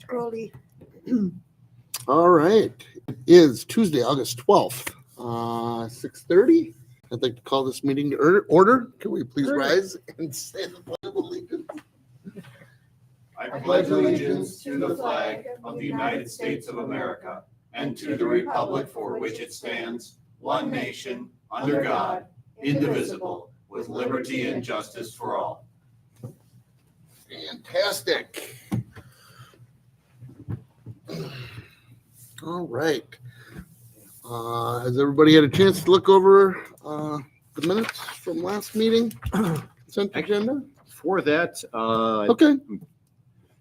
Crowley. All right. It is Tuesday, August 12th, 6:30. I'd like to call this meeting to order. Can we please rise and say the Pledge of Allegiance? I pledge allegiance to the flag of the United States of America and to the republic for which it stands, one nation, under God, indivisible, with liberty and justice for all. Fantastic. All right. Has everybody had a chance to look over the minutes from last meeting? Consent agenda? For that, Okay.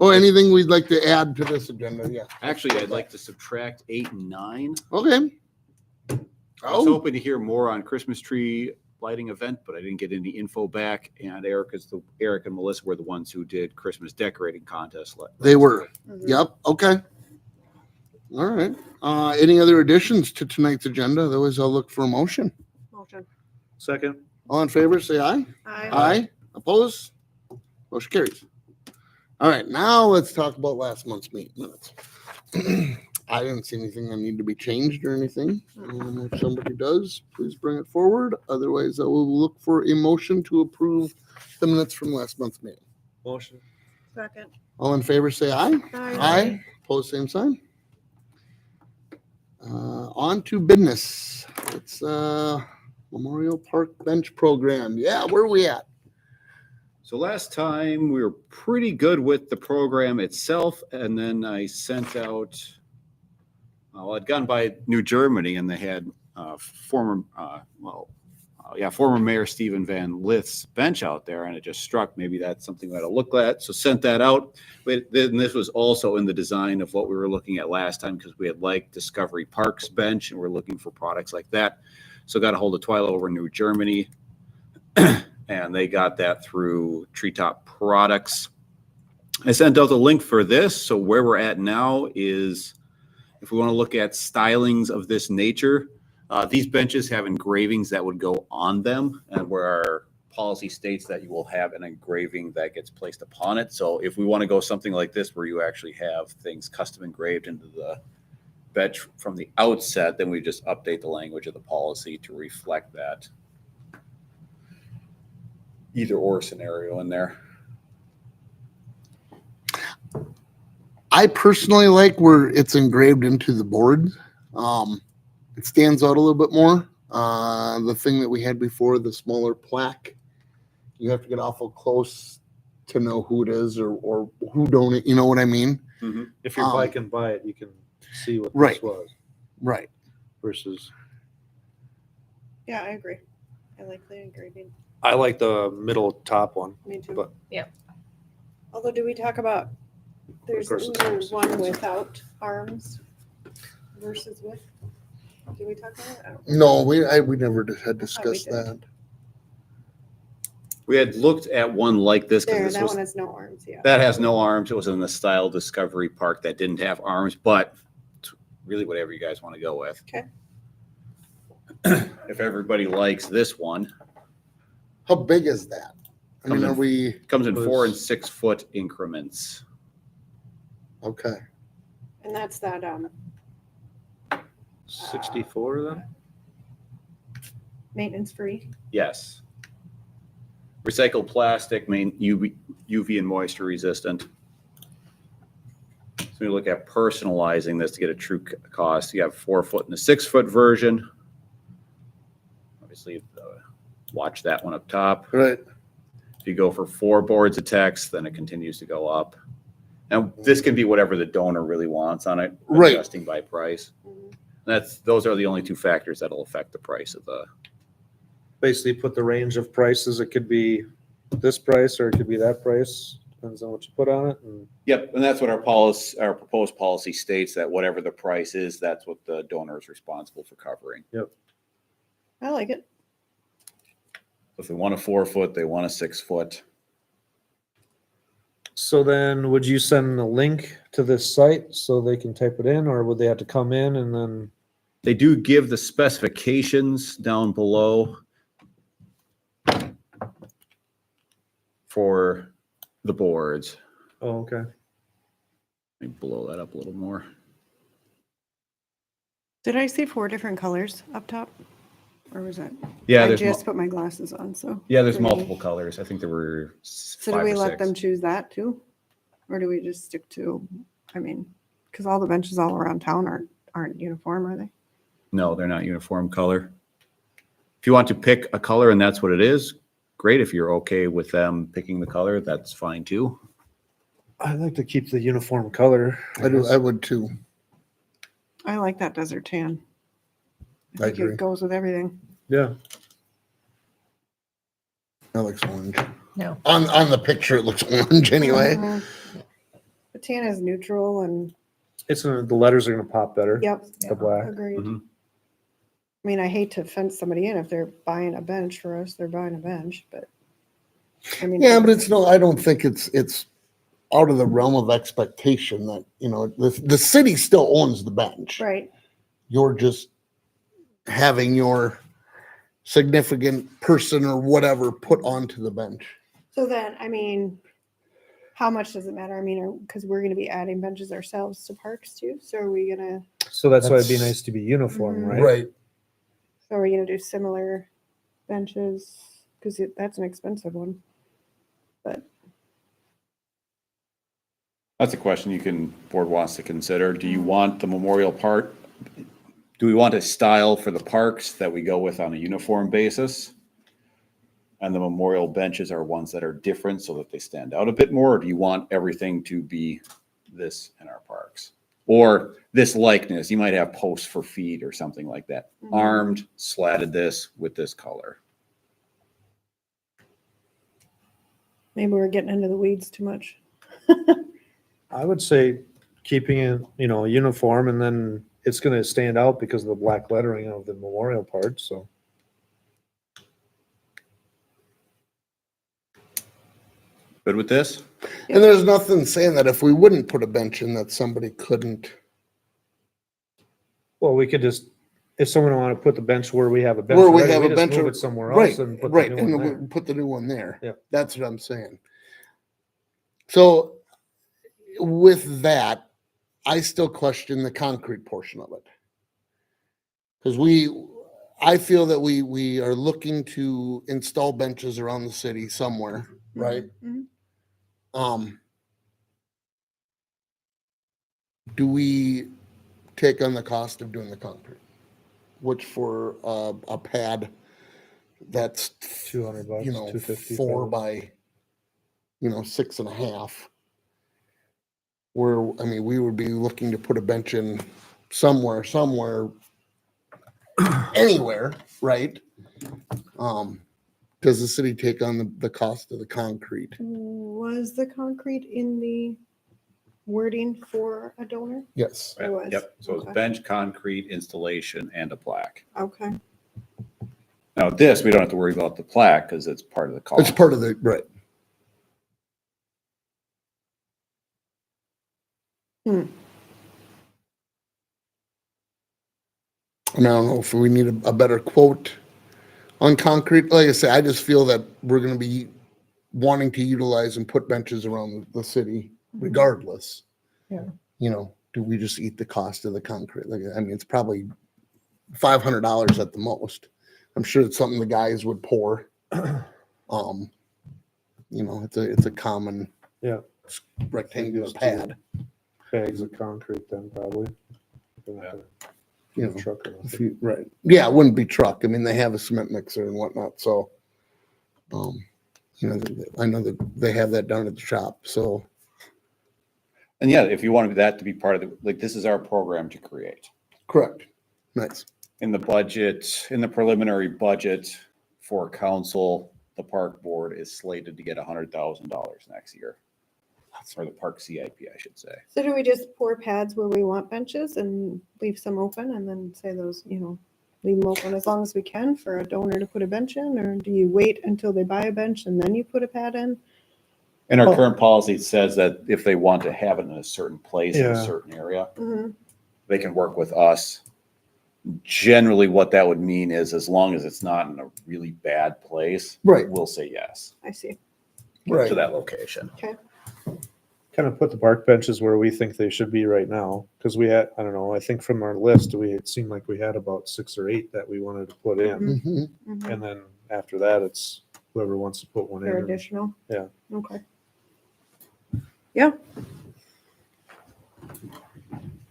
Oh, anything we'd like to add to this agenda? Yeah. actually, I'd like to subtract 8 and 9. Okay. I was hoping to hear more on Christmas tree lighting event, but I didn't get any info back. And Eric and Melissa were the ones who did Christmas decorating contest. They were. Mhm. Yep. Okay. All right. Any other additions to tonight's agenda? Otherwise, I'll look for a motion. Motion. Second. All in favor, say aye. Aye. Opposed? Motion carries. All right. Now let's talk about last month's meeting minutes. I didn't see anything that need to be changed or anything. If somebody does, please bring it forward. Otherwise, I will look for a motion to approve the minutes from last month's meeting. Motion. Second. All in favor, say aye. Aye. Opposed, same sign. On to business. It's Memorial Park Bench Program. Yeah, where are we at? So last time we were pretty good with the program itself, and then I sent out. I'd gone by New Germany, and they had former Mayor Stephen Van Lith's bench out there, and it just struck maybe that's something we had to look at. So sent that out. But then this was also in the design of what we were looking at last time, because we had liked Discovery Park's bench, and we're looking for products like that. So got a hold of Twyla over in New Germany. And they got that through Treetop Products. I sent out the link for this. So where we're at now is, if we want to look at stylings of this nature, these benches have engravings that would go on them, and where our policy states that you will have an engraving that gets placed upon it. So if we want to go something like this, where you actually have things custom engraved into the bench from the outset, then we just update the language of the policy to reflect that either or scenario in there. I personally like where it's engraved into the board. It stands out a little bit more. The thing that we had before, the smaller plaque, you have to get awful close to know who it is or who donated. You know what I mean? If you're biking by it, you can see what Right. this was Right. versus. Yeah, I agree. I like the engraving. I like the middle top one. Me too. But- Although, do we talk about, there's course, it's there's arms. one without arms versus with? Did we talk about it? I don't know. No, we never had discussed did. that. We had looked at one like this There, because that this one was, has no arms, yeah. that has no arms. It was in the style Discovery Park that didn't have arms, but it's really whatever you guys want to go with. Okay. If everybody likes this one, How big is that? I mean, Comes in- are we it comes in 4 and 6 foot increments. okay? And that's that, 64 then? maintenance free. Yes. Recycled plastic, UV and moisture resistant. So we look at personalizing this to get a true cost. You have 4 foot and a 6 foot version. Obviously, watch that one up top. Right. If you go for 4 boards of text, then it continues to go up. Now, this can be whatever the donor really wants on it, Right. adjusting by price. Mhm. Those are the only 2 factors that'll affect the price of the. Basically put the range of prices. It could be this price or it could be that price. Depends on what you put on it. And Yep, and that's what our proposed policy states, that whatever the price is, that's what the donor is responsible for covering. I like it. If they want a 4 foot, they want a 6 foot. so then would you send a link to this site so they can type it in, or would they have to come in and then? They do give the specifications down below for the boards. Oh, okay. Let me blow that up a little more. Did I see 4 different colors up top? Or was that? Yeah, I there's just put my glasses on, so. there's three. multiple colors. I think there were So 5 do we or let 6. them choose that too? Or do we just stick to, I mean, because all the benches all around town aren't uniform, are they? No, they're not uniform color. If you want to pick a color and that's what it is, great. If you're okay with them picking the color, that's fine too. I'd like to keep the uniform color. I would too. I like that desert tan. I think agree. it goes with everything. Yeah. That looks orange. No. On the picture, it looks orange anyway. Mhm. The tan is neutral and, The letters are gonna pop better. yep, The black. agreed. Mhm. I mean, I hate to fence somebody in if they're buying a bench for us, they're buying a bench, but. I mean. Yeah, but it's no, I don't think it's out of the realm of expectation that, the city still owns the bench. Right, You're just having your significant person or whatever put onto the bench. so then, I mean, how much does it matter? I mean, because we're gonna be adding benches ourselves to parks too, so are we gonna, So that's why it'd be That's- nice to be uniform, Mhm. right? so are we gonna do similar benches? Because that's an expensive one. But, That's a question board wants to consider. Do you want the memorial part? Do we want a style for the parks that we go with on a uniform basis? And the memorial benches are ones that are different so that they stand out a bit more? Or do you want everything to be this in our parks? Or this likeness, you might have posts for feet or something like that. Mhm. Armed, slatted this with this color. maybe we're getting into the weeds too much. I would say keeping it, uniform, and then it's gonna stand out because of the black lettering of the memorial part, so. Good with this? And there's nothing saying that if we wouldn't put a bench in that somebody couldn't. Well, we could just, if someone wanted to put the bench where we have a bench. Where we already, have a just bench move or- it somewhere Right, else and put the right, new and one there. we put the new one there. Yeah. That's what I'm saying. So with that, I still question the concrete portion of it. Because I feel that we are looking to install benches around the city somewhere, right? Mhm. Do we take on the cost of doing the concrete? Which for a pad that's $200, $250. 4 by 6.5. Where we would be looking to put a bench in somewhere, anywhere, right? Does the city take on the cost of the concrete? Was the concrete in the wording for a donor? Yes. It was. Yep. So it's Okay. bench, concrete, installation, and a plaque. Okay, Now this, we don't have to worry about the plaque because it's part of the cost. It's part of the, right. And I don't know if we need a better quote on concrete. Like I say, I just feel that we're gonna be wanting to utilize and put benches around the city regardless. Yeah. Do we just eat the cost of the concrete? It's probably $500 at the most. I'm sure it's something the guys would pour. It's a common Yeah. rectangular pad. Bags of concrete then probably. Truck or nothing. Right. Yeah, it wouldn't be truck. They have a cement mixer and whatnot, so. I know that they have that down at the shop, so. And yeah, if you wanted that to be part of this is our program to create. Correct. Nice. In the budget, in the preliminary budget for council, the park board is slated to get $100,000 next year. Or the park CIP, I should say. so do we just pour pads where we want benches and leave some open and then say those, leave them open as long as we can for a donor to put a bench in? Or do you wait until they buy a bench and then you put a pad in? In our Oh. current policy, it says that if they want to have it in a certain place, in a Yeah. certain area, Mhm. they can work with us. Generally, what that would mean is as long as it's not in a really bad place, Right. we'll say yes I see. to Right. that location. Okay. kind of put the park benches where we think they should be right now. Cause we had, I don't know, I think from our list, it seemed like we had about 6 or 8 that we wanted to put in. Mhm. Mhm. And then after that, it's whoever wants to put one They're in. additional? Yeah. Okay. Yeah.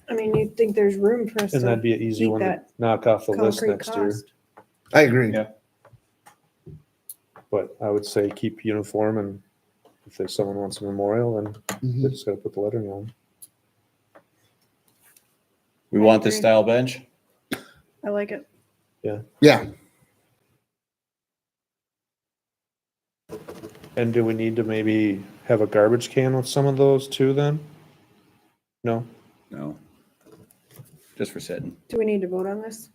I mean, you'd think there's room for us And that'd to be an easy keep one to that knock off the list concrete next year. cost. I agree. Yeah. But I would say keep uniform, and if there's someone wants a memorial, then they Mhm. just gotta put the lettering on. We I want this agree. style bench. I like it. Yeah, And do we need to maybe have a garbage can with some of those too then? No? No. Just for sitting. Do we need to vote on this?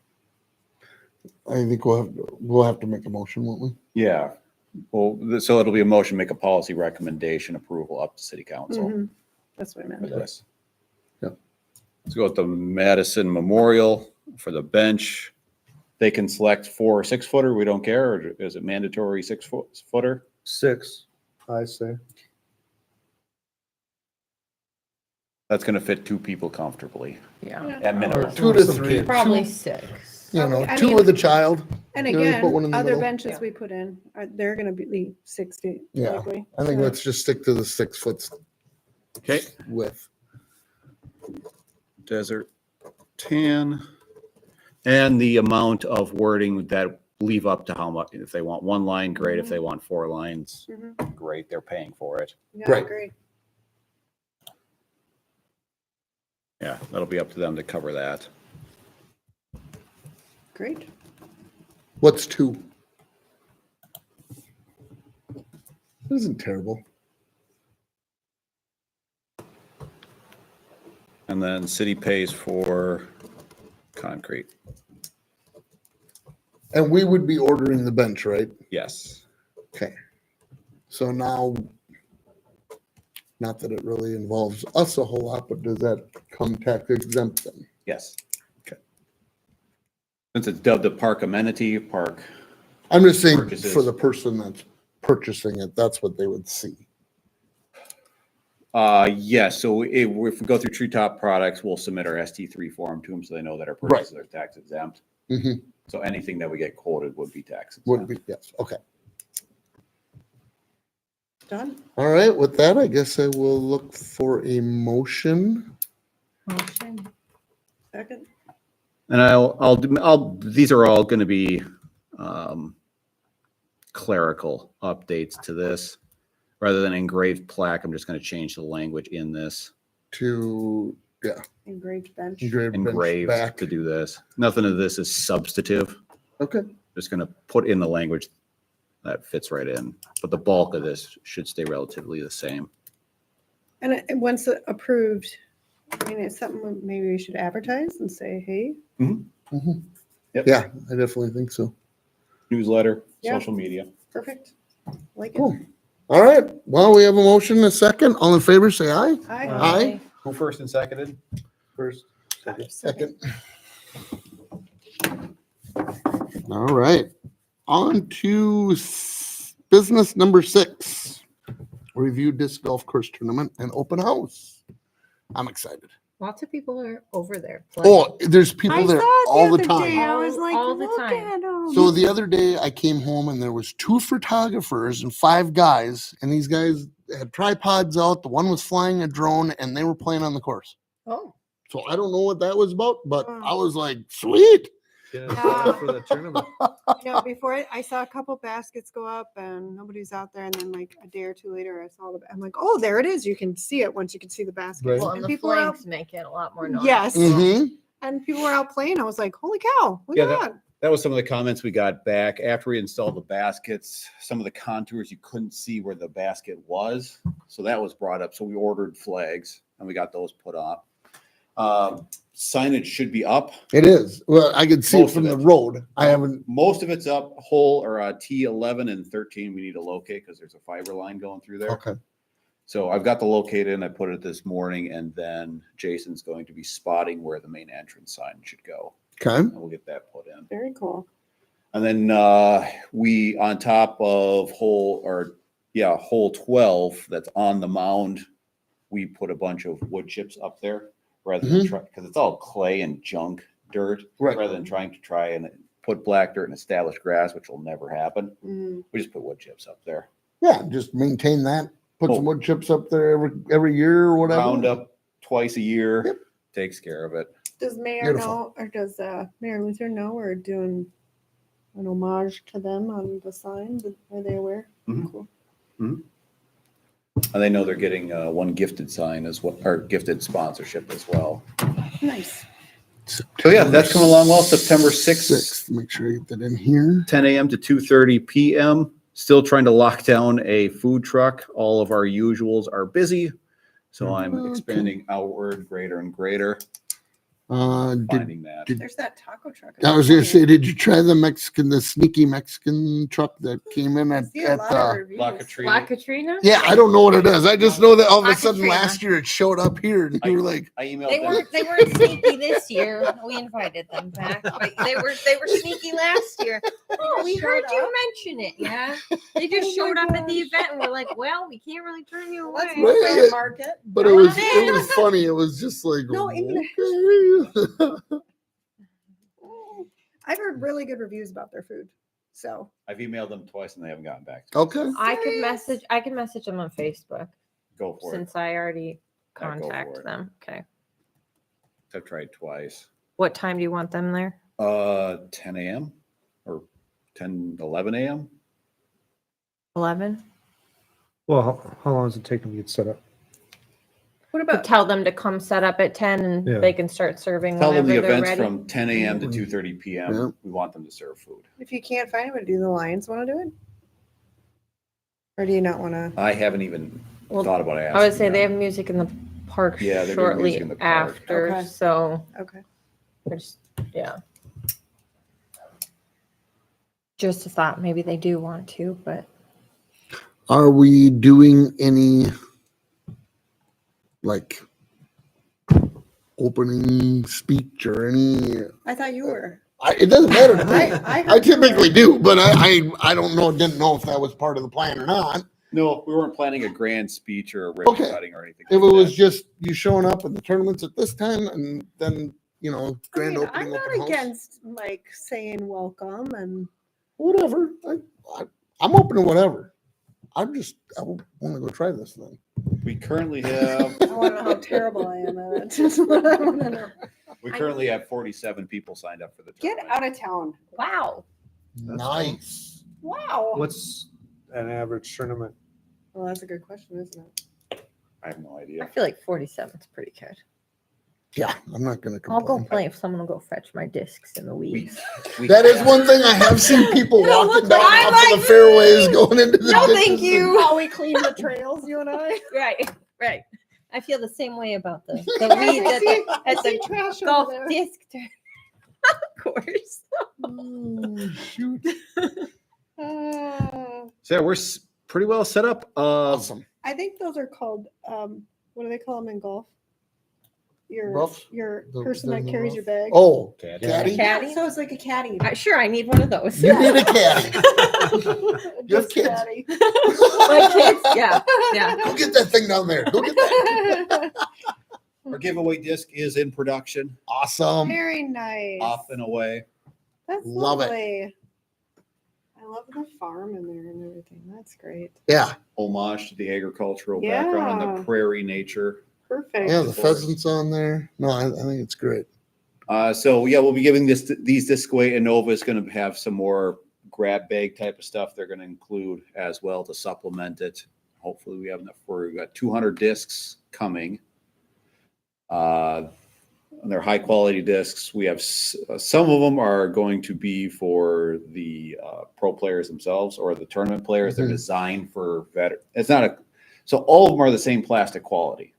I think we'll have to make a motion, won't we? Yeah. Well, so it'll be a motion, make a policy recommendation approval up to city council Mhm. That's what I for meant. this. Yeah. Let's go with the Madison Memorial for the bench. They can select 4 or 6 footer. We don't care. Or is it mandatory 6 footer? 6, I say. That's going to fit 2 people comfortably Yeah, at minimum. Or 2 to Some 3. kids. probably Two, 6. you know, I 2 mean- with a child. And You know, you put one in again, the other middle. benches Yeah. we put in, they're gonna be 6 feet Yeah. likely. I think So- let's just stick to the 6 foot Okay. width. Desert tan. And the amount of wording that leave up to how much, if they want 1 line, great. If they want 4 lines, Mhm. great. They're paying for it. Yeah, I Right. agree. Yeah, that'll be up to them to cover that. Great. What's 2? That isn't terrible. And then city pays for concrete. And we would be ordering the bench, right? Yes. Okay. So now, not that it really involves us a whole lot, but does that come tax exempt then? Yes. Okay. Since it's dubbed a park amenity, park, I'm just saying Purchases. for the person that's purchasing it, that's what they would see. yes, so if we go through Treetop Products, we'll submit our ST3 form to them so they know that our Right. purchases are tax exempt. Mhm. So anything that we get quoted would be tax Would exempt. be, yes, okay. Done? All right, with that, I guess I will look for a motion. Motion. Second? And I'll, these are all gonna be, clerical updates to this. Rather than engraved plaque, I'm just gonna change the language in this, To, Engraved bench. engrave bench engraved back. to do this. Nothing of this is substantive. Okay, Just gonna put in the language that fits right in, but the bulk of this should stay relatively the same. And once approved, I mean, it's something maybe we should advertise and say, hey, mhm. Yep. Yeah, I definitely think so. Newsletter, Yeah. social media. perfect. Like it. Cool. All right, well, we have a motion, and a second. All in favor, say aye. Aye. Aye. Who first and seconded? First, Second. All right, on to business number 6. Review disc golf course tournament and open house. I'm excited. Lots of people are over there. playing. Oh, there's people there all the time. I was like, All the look time. at 'em. So the other day I came home and there was 2 photographers and 5 guys, and these guys had tripods out. The one was flying a drone and they were playing on the course. Oh, So I don't know what that was about, but Wow. I was like, sweet. yeah, Yeah. for the tournament. You know, before I saw a couple baskets go up and nobody's out there, and then like a day or 2 later, I saw I'm like, oh, there it is. You can see it once you can see the basket. Right. well, And and the people are out, flames make it a lot more noise. Yes. Mm-hmm. and people were out playing. I was like, holy cow, look Yeah, at that. That was some of the comments we got back after we installed the baskets. Some of the contours, you couldn't see where the basket was. So that was brought up. So we ordered flags and we got those put up. Signage should be up. It is. Well, I could see it Most from of the it. road. I haven't. Most of it's up. Hole or T11 and 13, we need to locate because there's a fiber line going through there. Okay. So I've got the locate in. I put it this morning, and then Jason's going to be spotting where the main entrance sign should go. Okay. And we'll get that put in. Very cool. And then we, on top of hole 12 that's on the mound, we put a bunch of wood chips up there rather than try, because it's all clay and junk dirt, Right. rather than try and put black dirt and establish grass, which will never happen. Mm. We just put wood chips up there. Yeah, just maintain that. Put Oh. some wood chips up there every year or whatever. Round up twice a year, Yep. takes care of it. Does Mayor Beautiful. know, or does Mayor Luther know we're doing an homage to them on the sign? Are they aware? Mhm. Cool. And they know they're getting one gifted sign as well, or gifted sponsorship as well. Nice. So yeah, that's coming along well. September 6th. Make sure I get that in here. 10 a.m. to 2:30 p.m. Still trying to lock down a food truck. All of our usuals are busy. So I'm Okay. expanding outward greater and greater, Did finding that. There's that taco truck. I was gonna say, did you try the sneaky Mexican truck that came in I at, see a lot of reviews. La Katrina. La Katrina? yeah, I don't know what it is. I just know that all of a La sudden Katrina. last year it showed up here and you were like, I emailed They them. weren't sneaky this year. We invited them back, but they were sneaky last year. Oh, we heard Showed you up. mention it. Yeah, they just Oh my showed up at the gosh. event, and we're like, well, we can't really turn you away. Let's Right. move to the market. but it was funny. It was just like, No, even- okay. I've heard really good reviews about their food. So I've emailed them twice and they haven't gotten back to me. Okay. I could message them on Facebook Go for it. since I already Yeah, go for contacted it. them. Okay. I've tried twice. What time do you want them there? 10 a.m. or 10, 11 a.m. 11. Well, how long does it take them to get set up? what To about tell them to come set up at 10 and Yeah. they can start serving Tell them whenever the they're event's ready. from 10 a.m. to 2:30 p.m. Yeah. We want them to serve food. if you can't find anybody, do the Lions want to do it? Or do you not want to? I haven't even Well, thought about asking. I would say they them. have music in the park Yeah, they're doing shortly music in the park. after. Okay. So Okay. yeah. Just a thought, maybe they do want to, but Are we doing any like opening speech or any? I thought you were. It doesn't matter to me. I I heard you were. typically do, but I don't know. Didn't know if that was part of the plan or not. No, we weren't planning a grand speech or a ribbon Okay. cutting or anything. If it like was that. just you showing up in the tournaments at this time and then grand opening I'm not open house, against like saying welcome and whatever. I'm open to whatever. I want to go try this thing. we currently have I want to know how terrible I am at it. That's what I want to know. we currently have 47 people signed up for the Get tournament. out of town. wow. Nice. Wow. What's an average tournament? Well, that's a good question, isn't it? I have no I idea. feel like 47 is pretty good. Yeah, I'm not gonna I'll complain. go play if someone will go fetch my discs in the weeds. That is one thing I have seen people You don't walking look down like- off of the fairways going into the No, ditches thank and- you. How we clean the trails, you and I. Right. I feel the same way about the weeds at the trash golf over there. disc. Of course. Shoot. Uh, So yeah, we're pretty well set up. Awesome. I think those are called, what do they call them in golf? Rough? Your The- person the that carries rough? your bag. Oh, Caddy. caddy. Caddy? So it's like a caddy. Sure, I need one of those. You need a caddy. You have Just kids? caddy. My kids, yeah. Go get that thing down there. Go get that. Our giveaway disc is in production, Awesome. Very nice. off and away. That's Love it. lovely. I love the farm in there and everything. That's great. Yeah. Homage to the agricultural background and Yeah. the prairie nature. Perfect. Yeah, the pheasants on there. No, I think it's great. So yeah, we'll be giving these disc away. Innova is going to have some more grab bag type of stuff they're going to include as well to supplement it. Hopefully we have enough for, we've got 200 discs coming. And they're high quality discs. We have some of them are going to be for the pro players themselves or the tournament players. They're Mhm. designed for veteran. It's not a, so all of them are the same plastic quality.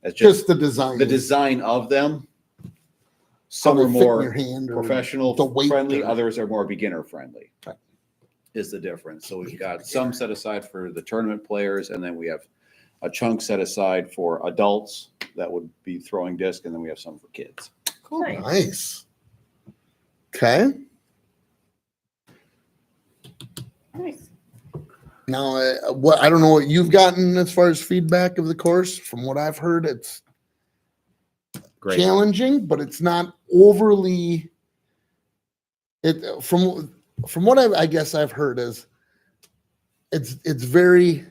It's Just the design. the design of them. Some How are they fit in more your hand or professional the weight friendly, or- others are more beginner friendly. Right. Is the difference. So we've got some set aside for the tournament players, and then we have a chunk set aside for adults that would be throwing disc, and then we have some for kids. Cool. Nice. Nice. Okay. Nice. Now, what I don't know what you've gotten as far as feedback of the course. From what I've heard, it's Great. challenging, but it's not overly. It from what I guess I've heard is it's very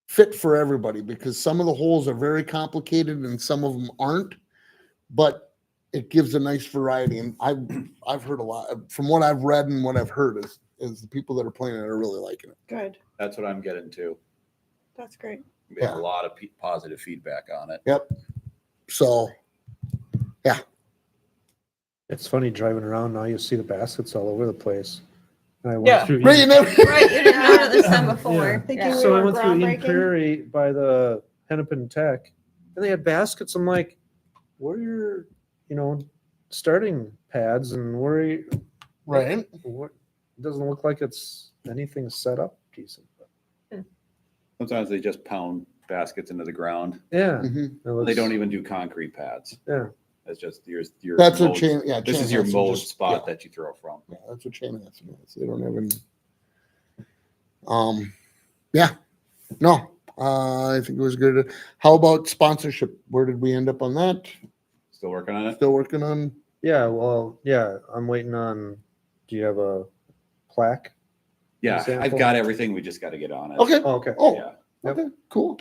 fit for everybody because some of the holes are very complicated and some of them aren't, but it gives a nice variety. And I've heard a lot from what I've read and what I've heard is the people that are playing it are really liking it. Good. That's what I'm getting to. That's great. We have Yeah. a lot of positive feedback on it. Yep. So It's funny driving around now, you see the baskets all over the place. And I went Yeah. through right, you never, Right, you didn't notice them before. Thinking Yeah. we So I were went through Eden groundbreaking. Prairie by the Hennepin Tech, and they had baskets. I'm like, what are your, starting pads, and where are you, right. what? It doesn't look like it's anything set up decent. Sometimes they just pound baskets into the ground. Yeah, Mhm. it They looks- don't even do concrete pads. Yeah, It's just your. That's what mowed- chain. Yeah, This chain is your has to mowed just- spot yeah. that you throw from. Yeah, that's what chain has to do. So they don't even. Yeah, no, I think it was good. How about sponsorship? Where did we end up on that? Still working on it? Still working on. yeah. Well, yeah. I'm waiting on. Do you have a plaque? Yeah, Example? I've got everything. We just got to get on it. Okay. Oh, okay. Oh, Yeah. Yep. okay. Cool.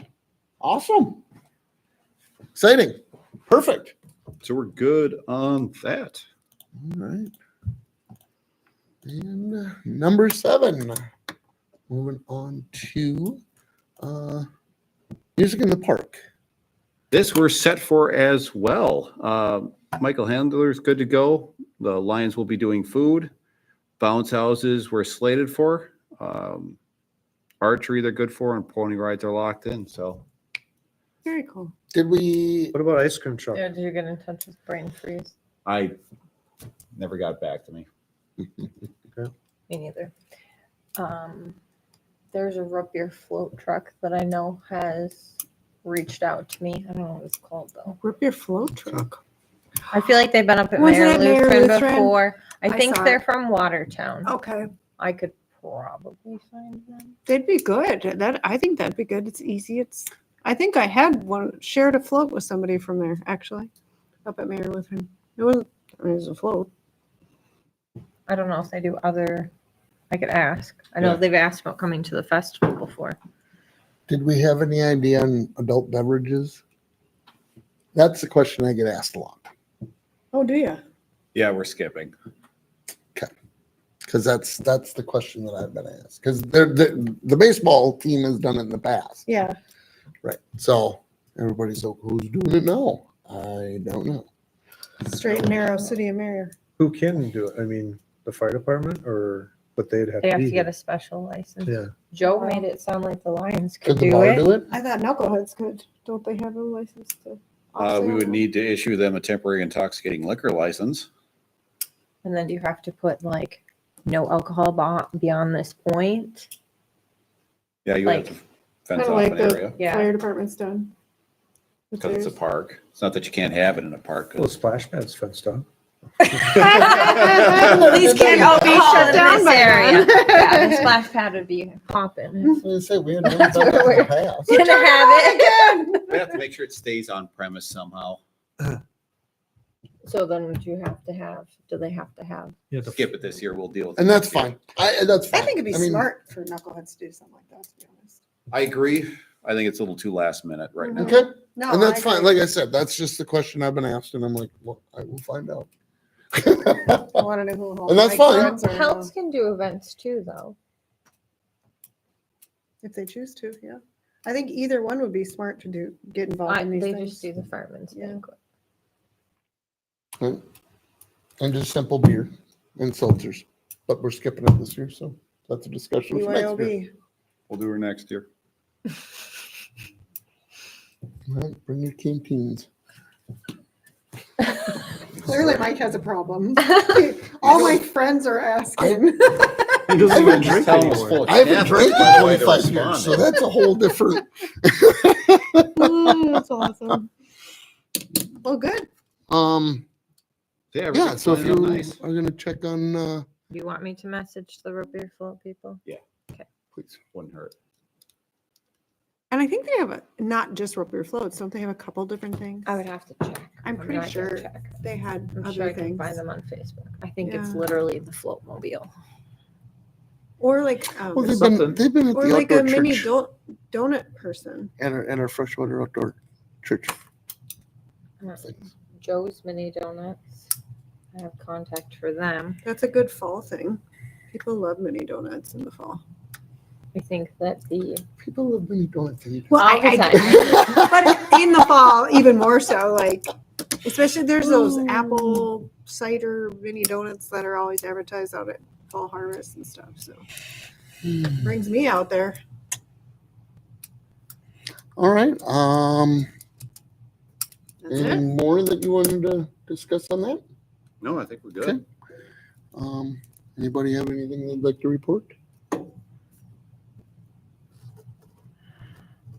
Awesome. Exciting. Perfect. So we're good on that. All right. And number 7. Moving on to music in the park. This we're set for as well. Michael Handler's good to go. The Lions will be doing food. Bounce houses we're slated for. Archery they're good for, and pony rides are locked in. So Very cool. Did we? What about ice cream truck? Yeah, did you get in touch with Brain Freeze? I never got back to me. Me neither. There's a root beer float truck that I know has reached out to me. I don't know what it's called though. Rip your float truck. I feel like they've been up at Was it Mayor at Mayor Lutheran Lutheran? before. I I think saw they're it. from Watertown. Okay. I could probably find them. They'd be good. I think that'd be good. It's easy. I think I had shared a float with somebody from there, actually, up at Mayor Lutheran. It wasn't, it was a float. I don't know if they do other. I could ask. I know Yeah. they've asked about coming to the festival before. Did we have any idea on adult beverages? That's the question I get asked a lot. Oh, do you? Yeah, we're skipping. Because that's the question that I've been asked. Because the baseball team has done it in the past. Yeah. Right. So everybody's like, who's doing it now? I don't know. Straight and narrow, city of Mayor. Who can do it? I mean, the fire department, or but they'd have They to have be to get here. a special license. Yeah. Joe made it sound like the Lions Could could the do bar it. do it? I thought Knuckleheads could. Don't they have a license to? We would need to issue them a temporary intoxicating liquor license. And then do you have to put like no alcohol beyond this point? Yeah, you Like- have to fence Kinda off like an the area Yeah. fire department's done. with because it's a theirs. park. It's not that you can't have it in a park. Well, the splash pad's fenced up. These can't all be Shut shut down in this by area. then. Yeah, the splash pad would be popping. I say we had done that in the past. Gonna have it. We have to make sure it stays on premise somehow. So then would you have to have, do they have to have? Yeah, Skip it this year. We'll deal with it. And that's next year. fine. That's I fine. think it'd be mean, smart for Knuckleheads to do something like that, to be honest. I agree. I think it's a little too last minute right now. Okay. No, And that's I fine. agree. Like I said, that's just the question I've been asked, and I'm like, well, I will find out. I want to know who all And that's my fine. friends are, Helps can do events too, though. if they choose to, yeah. I think either one would be smart to get involved in these They things. just do the fireman's Yeah. banquet. And just simple beer and seltzers. But we're skipping it this year, so that's a discussion for next year. BYOB. We'll do her next year. All right, bring your canteens. Clearly Mike has a problem. All my friends are asking. He doesn't I even would drink tell him it's anymore. full of I haven't caffeine drank by in the way they're 25 years, so responding. that's a whole different. That's awesome. Well, good. Yeah, Yeah. everything's So if planning you out nice. are gonna check on, Do you want me to message the root beer float people? please. Wouldn't hurt. And I think they have not just root beer floats. Don't they have a couple different things? I would have to check. I'm not pretty gonna sure check. they had I'm other sure I can things. find them on Facebook. I think it's Yeah. literally the float mobile. Or like, Well, they've Something. been at or the like a outdoor mini church donut person. and our freshwater outdoor church Uh, things. Joe's Mini Donuts. I have contact for them. That's a good fall thing. People love mini donuts in the fall. I think that the People love mini donuts. anytime. Well, all the time. But in the fall, even more so. Like, especially there's those apple cider mini donuts that are always advertised out at Fall Harvest and stuff. So brings me out there. All right. That's it. Any more that you wanted to discuss on that? No, I think we're Okay. good. Anybody have anything they'd like to report?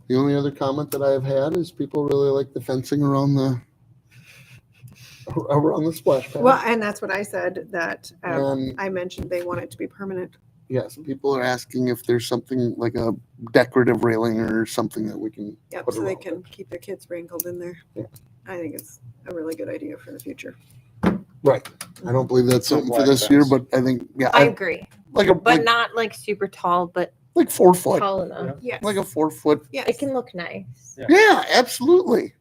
The only other comment that I've had is people really like the fencing around the splash pad. Well, and that's what I said that And I mentioned they want it to be permanent. yes, people are asking if there's something like a decorative railing or something that we can. Yep, put so they around can keep their kids wrinkled in there. Yeah. I think it's a really good idea for the future. Right. I don't believe that's So something for black this year, fence. but I think, yeah, I agree, like a, but like, not like super tall, but like 4 foot, tall enough. Yes. like a 4 foot. Yes. It can look nice. Yeah. Yeah, absolutely.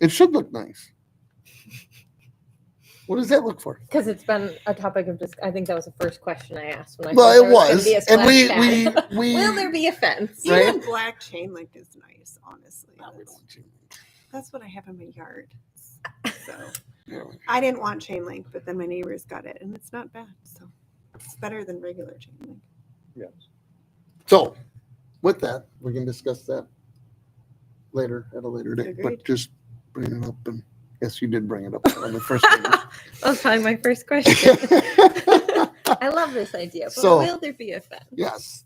It should look nice. What does that look for? Because it's been a topic of I think that was the first question I asked when I Well, said it there gonna was, be a and splash pad. we Will there be a fence? Right. Even black chain link is nice, honestly. No, we don't want you. That's what I have in my yard. So Yeah. I didn't want chain link, but then my neighbors got it, and it's not bad. So it's better than regular chain link. Yes. So, with that, we can discuss that later at a later date. Agreed. But just bring it up, and yes, you did bring it up on the first meeting. That was probably my first question. I love this idea, but So- will there be a fence? Yes.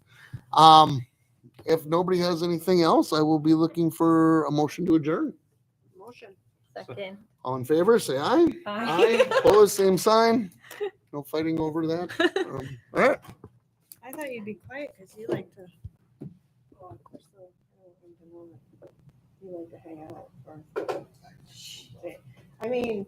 If nobody has anything else, I will be looking for a motion to adjourn. Motion. Second. All in favor, say aye. Bye. Opposed, same sign. No fighting over that. All right. I thought you'd be quiet because you like to. Well, of course, I don't want them to know that you like to hang out. I mean,